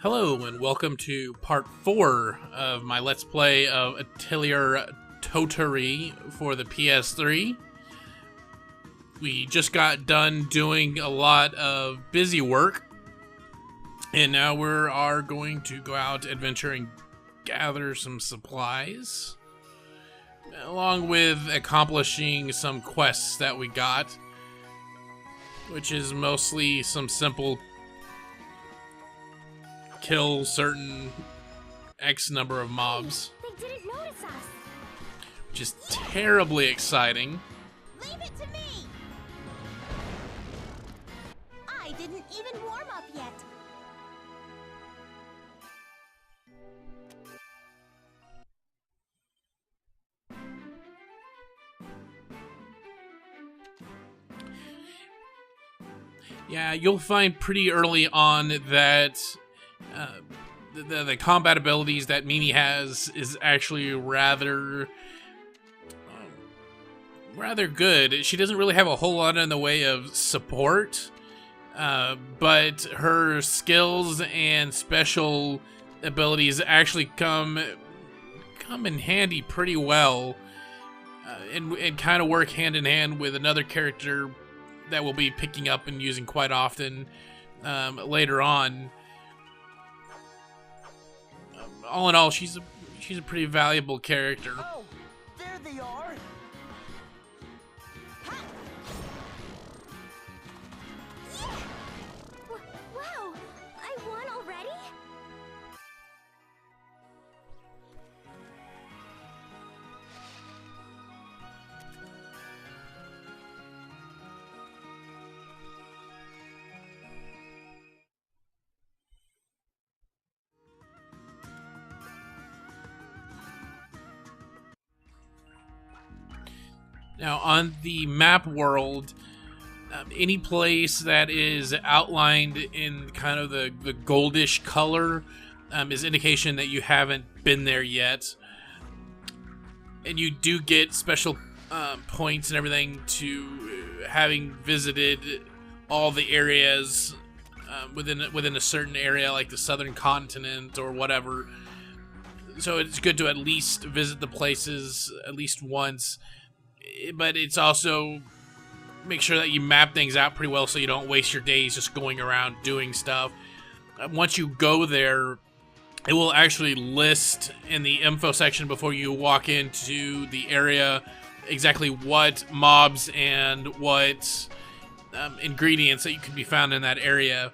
Hello and welcome to part 4 of my Let's Play of Atelier Totori for the PS3. We just got done doing a lot of busy work, and now we are going to go out adventuring, gather some supplies, along with accomplishing some quests that we got, which is mostly some simple kill certain X number of mobs. They didn't notice us. Which is terribly exciting. Leave it to me. I didn't even warm up yet. Yeah, you'll find pretty early on that the combat abilities that Mimi has is actually rather good. She doesn't really have a whole lot in the way of support, but her skills and special abilities actually come in handy pretty well, and kind of work hand in hand with another character that we'll be picking up and using quite often later on. All in all, she's a pretty valuable character. Oh, there they are. Wow, I won already? Now, on the map world, any place that is outlined in kind of the goldish color is indication that you haven't been there yet. And you do get special points and everything to having visited all the areas within a certain area, like the southern continent or whatever. So it's good to at least visit the places at least once. But it's also make sure that you map things out pretty well so you don't waste your days just going around doing stuff. Once you go there, it will actually list in the info section before you walk into the area exactly what mobs and what ingredients that you can be found in that area.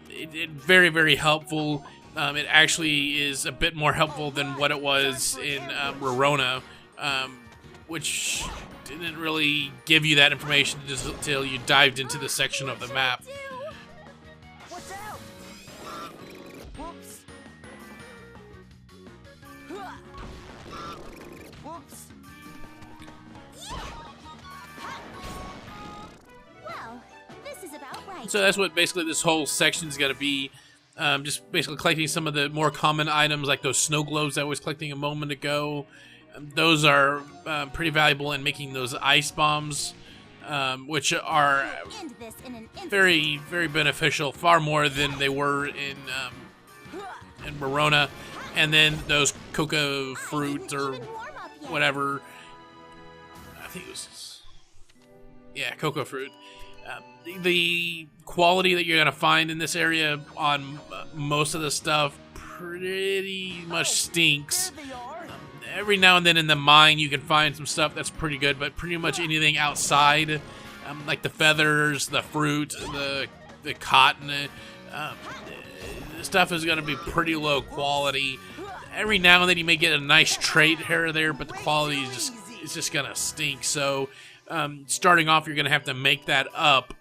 It very, very helpful. It actually is a bit more helpful than what it was in Rorona, which didn't really give you that information just until you dived into the section of the map. Watch out! Whoops! Whoops! Well, this is about right. So that's what basically this whole section is going to be. Just basically collecting some of the more common items like those snow globes that I was collecting a moment ago. Those are pretty valuable in making those ice bombs, which are End this in an instant. very, very beneficial, far more than they were in Morona. And then those cocoa fruit I or didn't even warm up yet. whatever. I think it was, yeah, cocoa fruit. The quality that you're going to find in this area on most of the stuff pretty much stinks. There they are. Every now and then in the mine you can find some stuff that's pretty good, but pretty much anything outside, like the feathers, the fruit, the cotton, the stuff is going to be pretty low quality. Every now and then you may get a nice trait here or there, but the quality is just going to stink. So starting off, you're going to have to make that up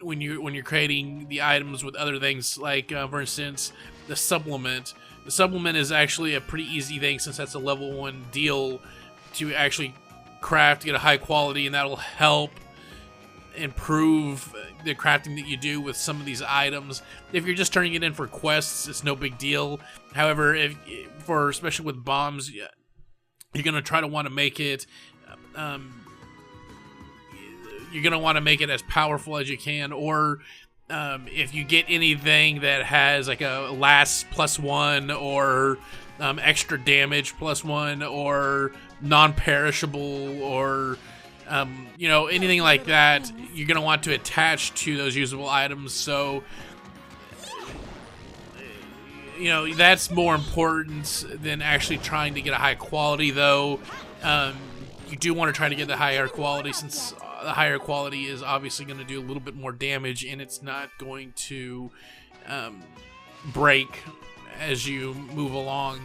when you're creating the items with other things, like for instance the supplement. The supplement is actually a pretty easy thing since that's a level 1 deal to actually craft, get a high quality, and that'll help improve the crafting that you do with some of these items. If you're just turning it in for quests, it's no big deal. However, especially with bombs, you're going to try to want to make it you're going to want to make it as powerful as you can, or if you get anything that has like a last +1 or extra damage +1 or non-perishable or anything like that, you're gonna want to attach to those usable items. So that's more important than actually trying to get a high quality, though. You do want to try to get the higher quality, since the higher quality is obviously going to do a little bit more damage, and it's not going to break as you move along.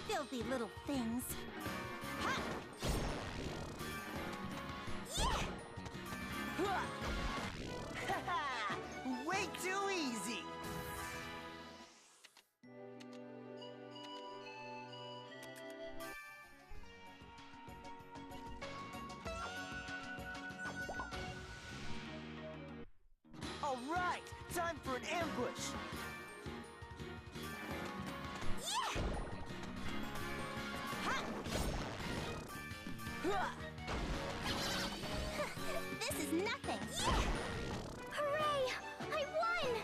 Filthy little things. Way too easy. All right, time for an ambush. This is nothing. Hooray! I won!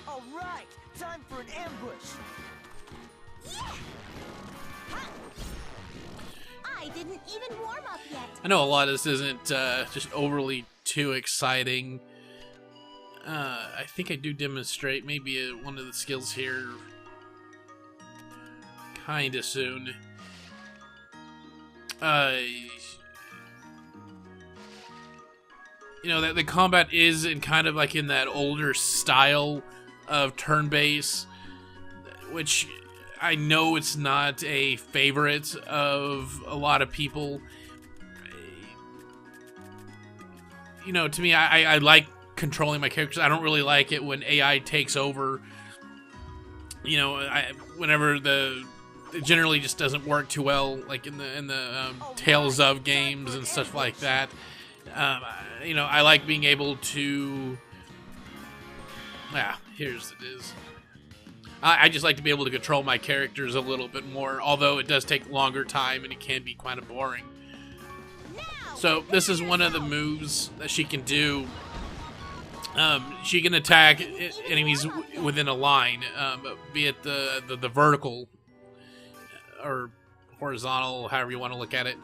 All right, time for an ambush. I didn't even warm up yet. I know a lot of this isn't just overly too exciting. I think I do demonstrate maybe one of the skills here kinda soon. That the combat is in kind of like in that older style of turn-based, which I know it's not a favorite of a lot of people. To me, I like controlling my characters. I don't really like it when AI takes over. Whenever it generally just doesn't work too well, like in the Tales of games and stuff like that. I like being able to. Here's it is. I just like to be able to control my characters a little bit more, although it does take longer time and it can be kind of boring. So this is one of the moves that she can do. She can attack enemies within a line, be it the vertical or horizontal, however you want to look at it,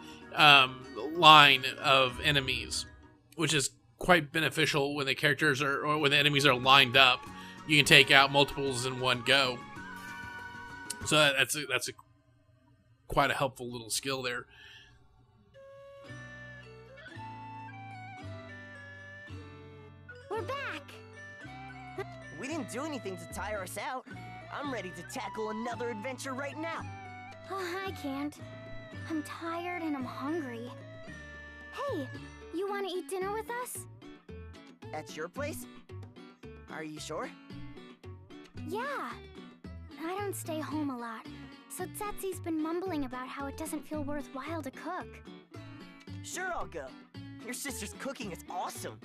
line of enemies, which is quite beneficial when the characters or when the enemies are lined up. You can take out multiples in one go. So that's quite a helpful little skill there. We're back. We didn't do anything to tire us out. I'm ready to tackle another adventure right now. Oh, I can't. I'm tired and I'm hungry. Hey, you want to eat dinner with us? At your place? Are you sure? Yeah. I don't stay home a lot, so Tsetzi's been mumbling about how it doesn't feel worthwhile to cook. Sure, I'll go. Your sister's cooking is awesome.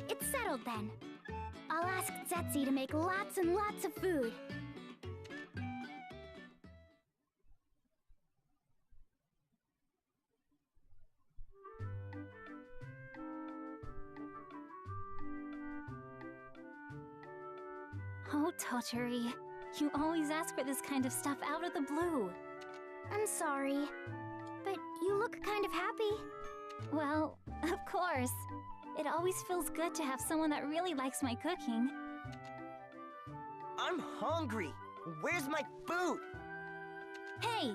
It's settled then. I'll ask Tsetzi to make lots and lots of food. Oh, Totori, you always ask for this kind of stuff out of the blue. I'm sorry, but you look kind of happy. Well, of course. It always feels good to have someone that really likes my cooking. I'm hungry. Where's my food? Hey!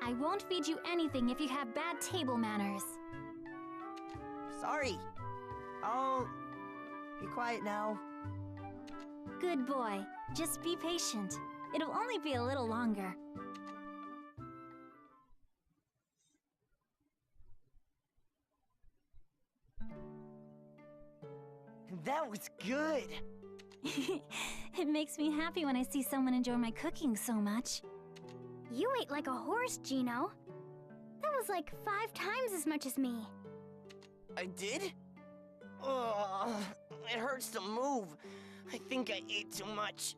I won't feed you anything if you have bad table manners. Sorry. I'll be quiet now. Good boy. Just be patient. It'll only be a little longer. That was good. It makes me happy when I see someone enjoy my cooking so much. You ate like a horse, Gino. That was like 5 times as much as me. I did? Ugh, it hurts to move. I think I ate too much.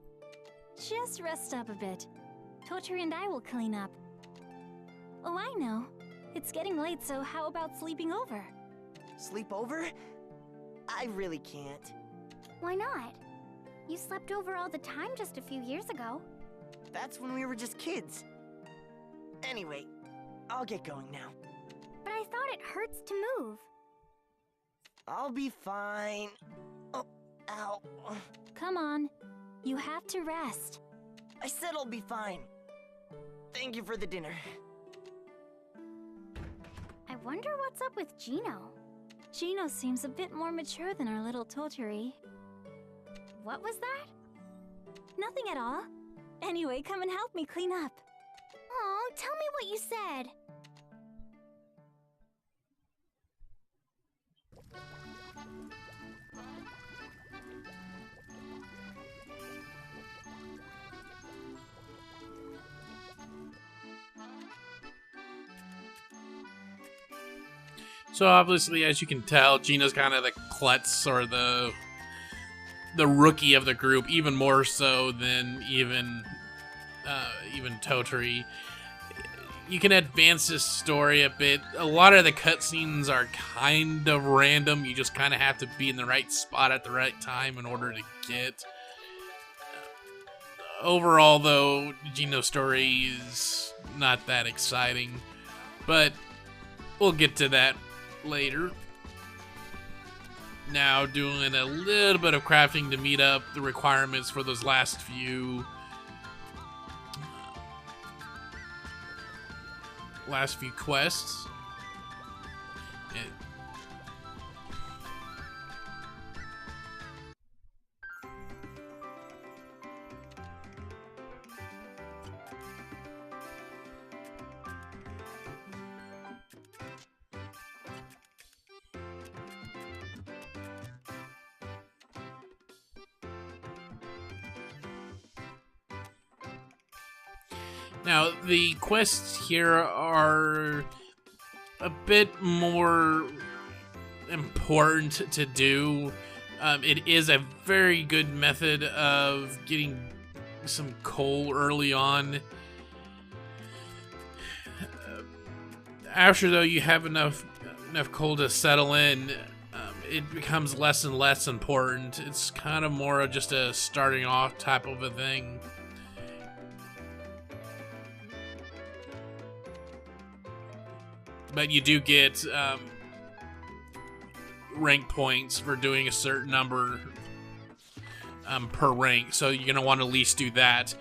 Just rest up a bit. Totori and I will clean up. Oh, I know. It's getting late, so how about sleeping over? Sleep over? I really can't. Why not? You slept over all the time just a few years ago. That's when we were just kids. Anyway, I'll get going now. But I thought it hurts to move. I'll be fine. Oh, ow. Come on. You have to rest. I said I'll be fine. Thank you for the dinner. I wonder what's up with Gino. Gino seems a bit more mature than our little Totori. What was that? Nothing at all. Anyway, come and help me clean up. Oh, tell me what you said. So obviously, as you can tell, Gina's kind of the klutz or the rookie of the group, even more so than even Totori. You can advance this story a bit. A lot of the cutscenes are kind of random. You just kind of have to be in the right spot at the right time in order to get. Overall, though, Gino's story is not that exciting, but we'll get to that later. Now doing a little bit of crafting to meet up the requirements for those last few quests. Now, the quests here are a bit more important to do. It is a very good method of getting some coal early on. After, though, you have enough coal to settle in, it becomes less and less important. It's kind of more of just a starting off type of a thing. But you do get rank points for doing a certain number per rank, so you're gonna want to at least do that.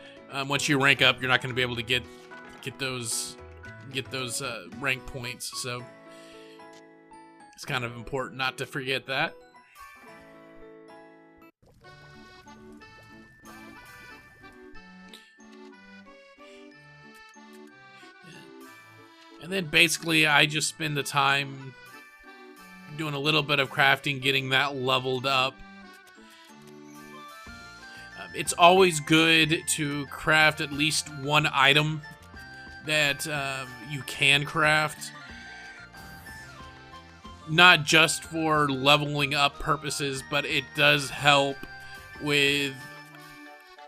Once you rank up, you're not gonna be able to get those rank points. So it's kind of important not to forget that. And then basically I just spend the time doing a little bit of crafting, getting that leveled up. It's always good to craft at least one item that you can craft. Not just for leveling up purposes, but it does help with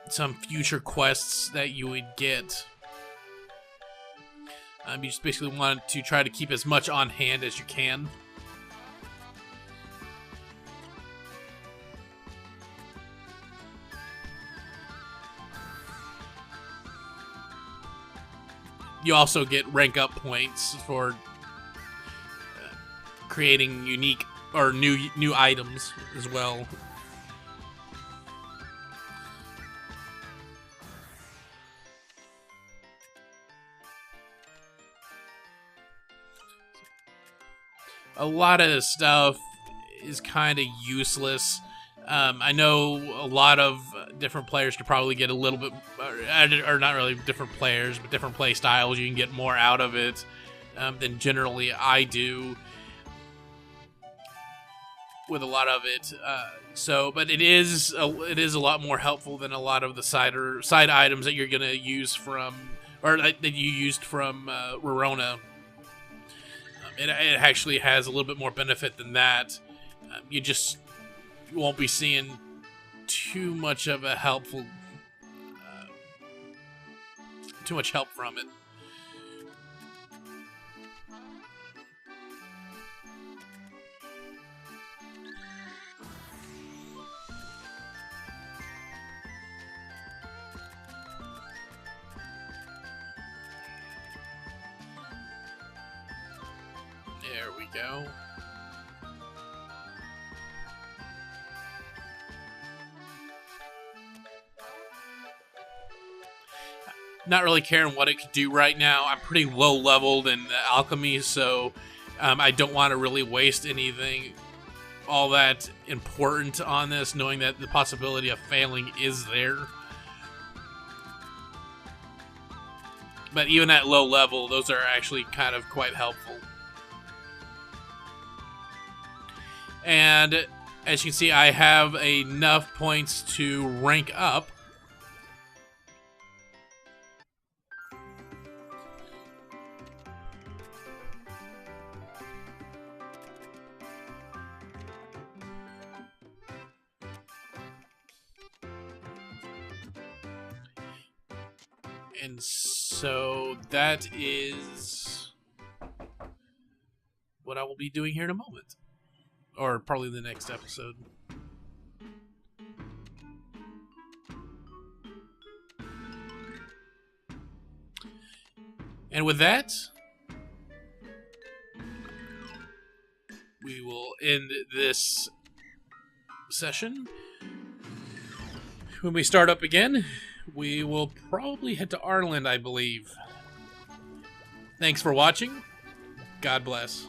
some future quests that you would get. You just basically want to try to keep as much on hand as you can. You also get rank up points for creating unique or new items as well. A lot of this stuff is kind of useless. I know a lot of different players could probably get a little bit, or not really different players, but different play styles. You can get more out of it than generally I do. with a lot of it. But it is a lot more helpful than a lot of the side items that you're gonna use from, or that you used from Rorona. It actually has a little bit more benefit than that. You won't be seeing too much of a helpful, too much help from it. There we go. Not really caring what it could do right now. I'm pretty low leveled in alchemy, so I don't want to really waste anything all that important on this, knowing that the possibility of failing is there. But even at low level, those are actually kind of quite helpful. And as you can see, I have enough points to rank up. And so that is what I will be doing here in a moment. Or probably the next episode. And with that, we will end this session. When we start up again, we will probably head to Arland, I believe. Thanks for watching. God bless.